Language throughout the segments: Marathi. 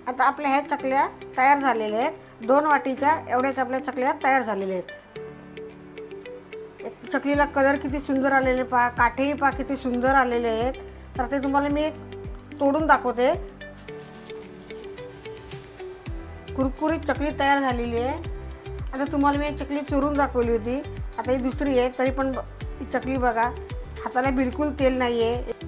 आता आपल्या ह्या चकल्या तयार झालेल्या आहेत। 2 वाटीच्या एवढ्याच आपल्या चकल्या तयार झालेल्या आहेत। चकलीला कलर किती सुंदर आलेले पहा, काठेही पहा किती सुंदर आलेले आहेत। तर ते तुम्हाला मी एक तोडून दाखवते। कुरकुरीत चकली तयार झालेली आहे। आता तुम्हाला मी एक चकली चुरून दाखवली होती, आता ही दुसरी आहे। तरी पण ही चकली बघा, हाताला बिलकुल तेल नाही आहे।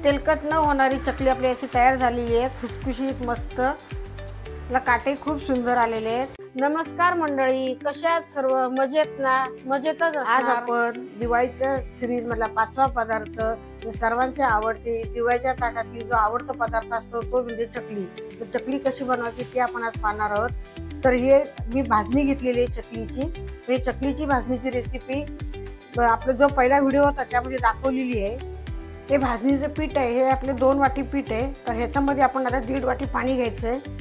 तेलकट न होणारी चकली आपली अशी तयार झालेली आहे, खुसखुशीत मस्त। याला काटे खूप सुंदर आलेले आहेत। नमस्कार मंडळी, कशा आहात सर्व? मजेत ना? मजेतच असणार। आज आपण दिवाळीच्या सीरीज मधला 5वा पदार्थ, जे सर्वांचे आवडते, दिवाळीच्या ताटातली जो आवडता पदार्थ असतो तो म्हणजे चकली। तर चकली कशी बनवायची ते आपण आज पाहणार आहोत। तर हे मी भाजणी घेतलेली आहे चकलीची। ही चकलीची भाजणीची रेसिपी आपला जो पहिला व्हिडिओ होता त्यामध्ये दाखवलेली आहे। हे भाजणीचं पीठ आहे, हे आपले 2 वाटी पीठ आहे। तर ह्याच्यामध्ये आपण आता 1.5 वाटी पाणी घ्यायचं आहे।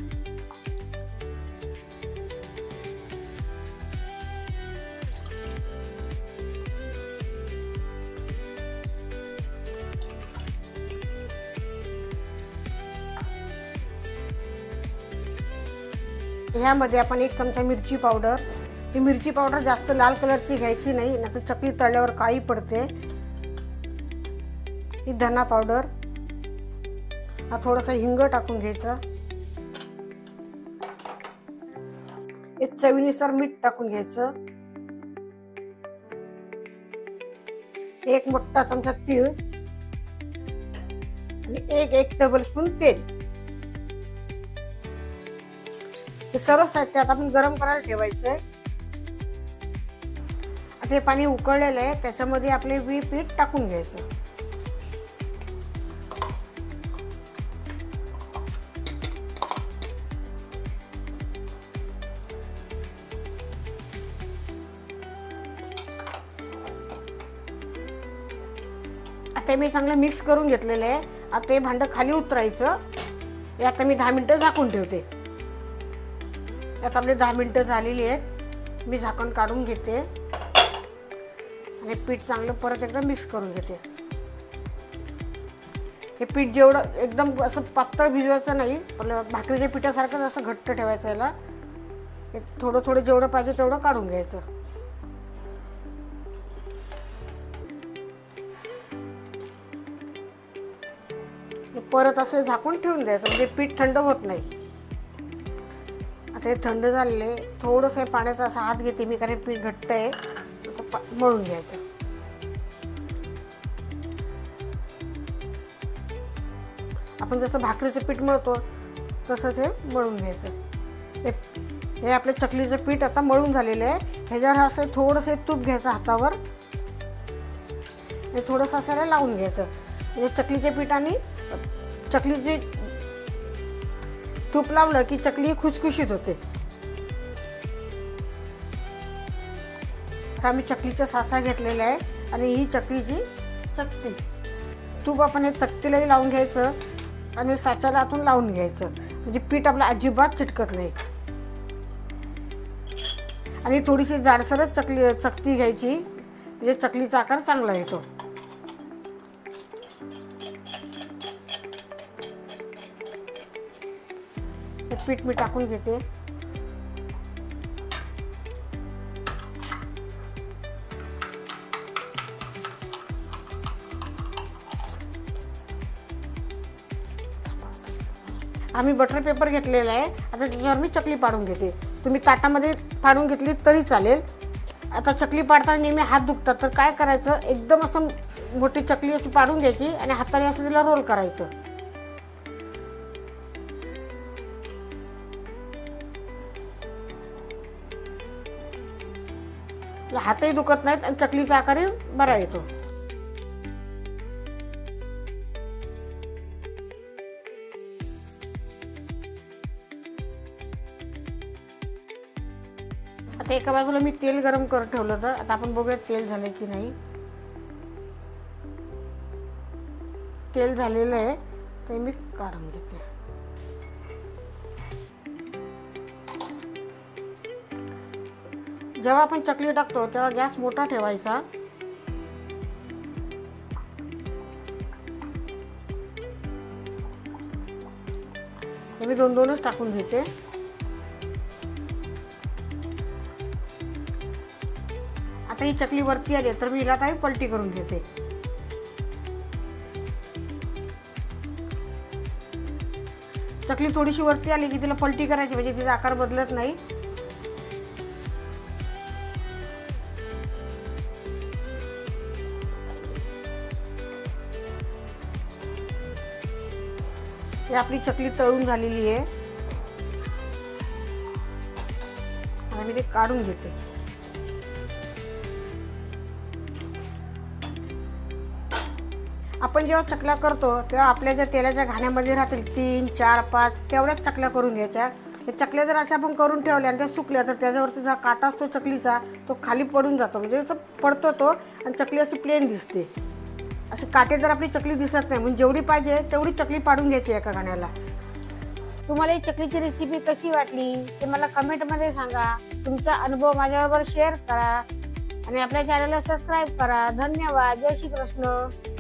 ह्यामध्ये आपण 1 चमचा मिरची पावडर, ही मिरची पावडर जास्त लाल कलरची घ्यायची नाही, नाहीतर चकली तळल्यावर काळी पडते। ही धना पावडर, हा थोडासा हिंग टाकून घ्यायचा। एक चवीनुसार मीठ टाकून घ्यायचं। 1 मोठा चमचा तीळ आणि 1 टेबलस्पून तेल। हे सर्व साहित्य आता आपण गरम करायला ठेवायचंय। आता हे पाणी उकळलेलं आहे, त्याच्यामध्ये आपले पीठ टाकून घ्यायचं। आता मी चांगलं मिक्स करून घेतलेलं आहे। आता हे भांडं खाली उतरायचं। हे आता मी 10 मिनिटं झाकून ठेवते। आता आपले 10 मिनिटं झालेली आहेत। मी झाकण काढून घेते आणि पीठ चांगलं परत एकदा मिक्स करून घेते। हे पीठ जेवढं एकदम असं पातळ भिजवायचं नाही, आपलं भाकरीच्या पिठासारखंच असं घट्ट ठेवायचं। याला हे थोडं थोडं जेवढं पाहिजे तेवढं काढून घ्यायचं। परत असं झाकून ठेवून द्यायचं, म्हणजे पीठ थंड होत नाही। आता हे थंड झालेले, थोडंसं पाण्याचा असा हात घेते मी, कारण पीठ घट्ट आहे, असं मळून घ्यायचं। आपण जसं भाकरीचं पीठ मळतो तसंच हे मळून घ्यायचं। हे आपलं चकलीचं पीठ आता मळून झालेलं आहे। ह्याच्यावर असं थोडंसं तूप घ्यायचं हातावर, हे थोडंसं असं लावून घ्यायचं। म्हणजे चकलीच्या पीठाने चकलीची तूप लावलं की चकली खुसखुशीत होते। आता आम्ही चकलीचा साचा घेतलेला आहे आणि ही चकलीची चकती तूप आपण हे चकतीलाही लावून घ्यायचं आणि साच्याला आतून लावून घ्यायचं, म्हणजे पीठ आपलं अजिबात चिटकत नाही। आणि थोडीशी जाडसरच चकती घ्यायची, म्हणजे चकलीचा आकार चांगला येतो। पीठ मी टाकून घेते। आम्ही बटर पेपर घेतलेला आहे। आता त्याच्यावर मी चकली पाडून घेते। तुम्ही ताटामध्ये पाडून घेतली तरी चालेल। आता चकली पाडताना नेहमी हात दुखतात, तर काय करायचं, एकदम असं मोठी चकली अशी पाडून घ्यायची आणि हाताने असं तिला रोल करायचं। हातही दुखत नाहीत आणि चकलीचा आकारही बरा येतो। आता एका बाजूला मी तेल गरम करत ठेवलं होतं। आता आपण बघूया तेल झालं की नाही। तेल झालेलं आहे, ते मी काढून घेते। जेव्हा आपण चकली टाकतो तेव्हा गॅस मोठा ठेवायचा। हे मी दोन दोनच टाकून घेते. आता ही चकली वरती आली तर मी हिला आता पलटी करून घेते. चकली थोडीशी वरती आली की तिला पलटी करायची म्हणजे तिचा आकार बदलत नाही. ही आपली चकली तळून झालेली आहे. आता मी ते काढून घेते. आपण जेव्हा चकल्या करतो तेव्हा आपल्या ज्या तेलाच्या घाण्यामध्ये राहतील 3, 4, 5 तेवढ्याच चकल्या करून घ्यायच्या. हे चकल्या जर अशा आपण करून ठेवल्या आणि त्या सुकल्या तर त्याच्यावरती जो काटा असतो चकलीचा तो खाली पडून जातो, म्हणजे असं पडतो तो आणि चकली अशी प्लेन दिसते. असे काटे जर आपली चकली दिसत नाही म्हणजे जेवढी पाहिजे तेवढी चकली पाडून घ्यायची एका घाण्याला. तुम्हाला ही चकलीची रेसिपी कशी वाटली ते मला कमेंटमध्ये सांगा. तुमचा अनुभव माझ्याबरोबर शेअर करा आणि आपल्या चॅनलला सबस्क्राईब करा. धन्यवाद. जय श्री कृष्ण.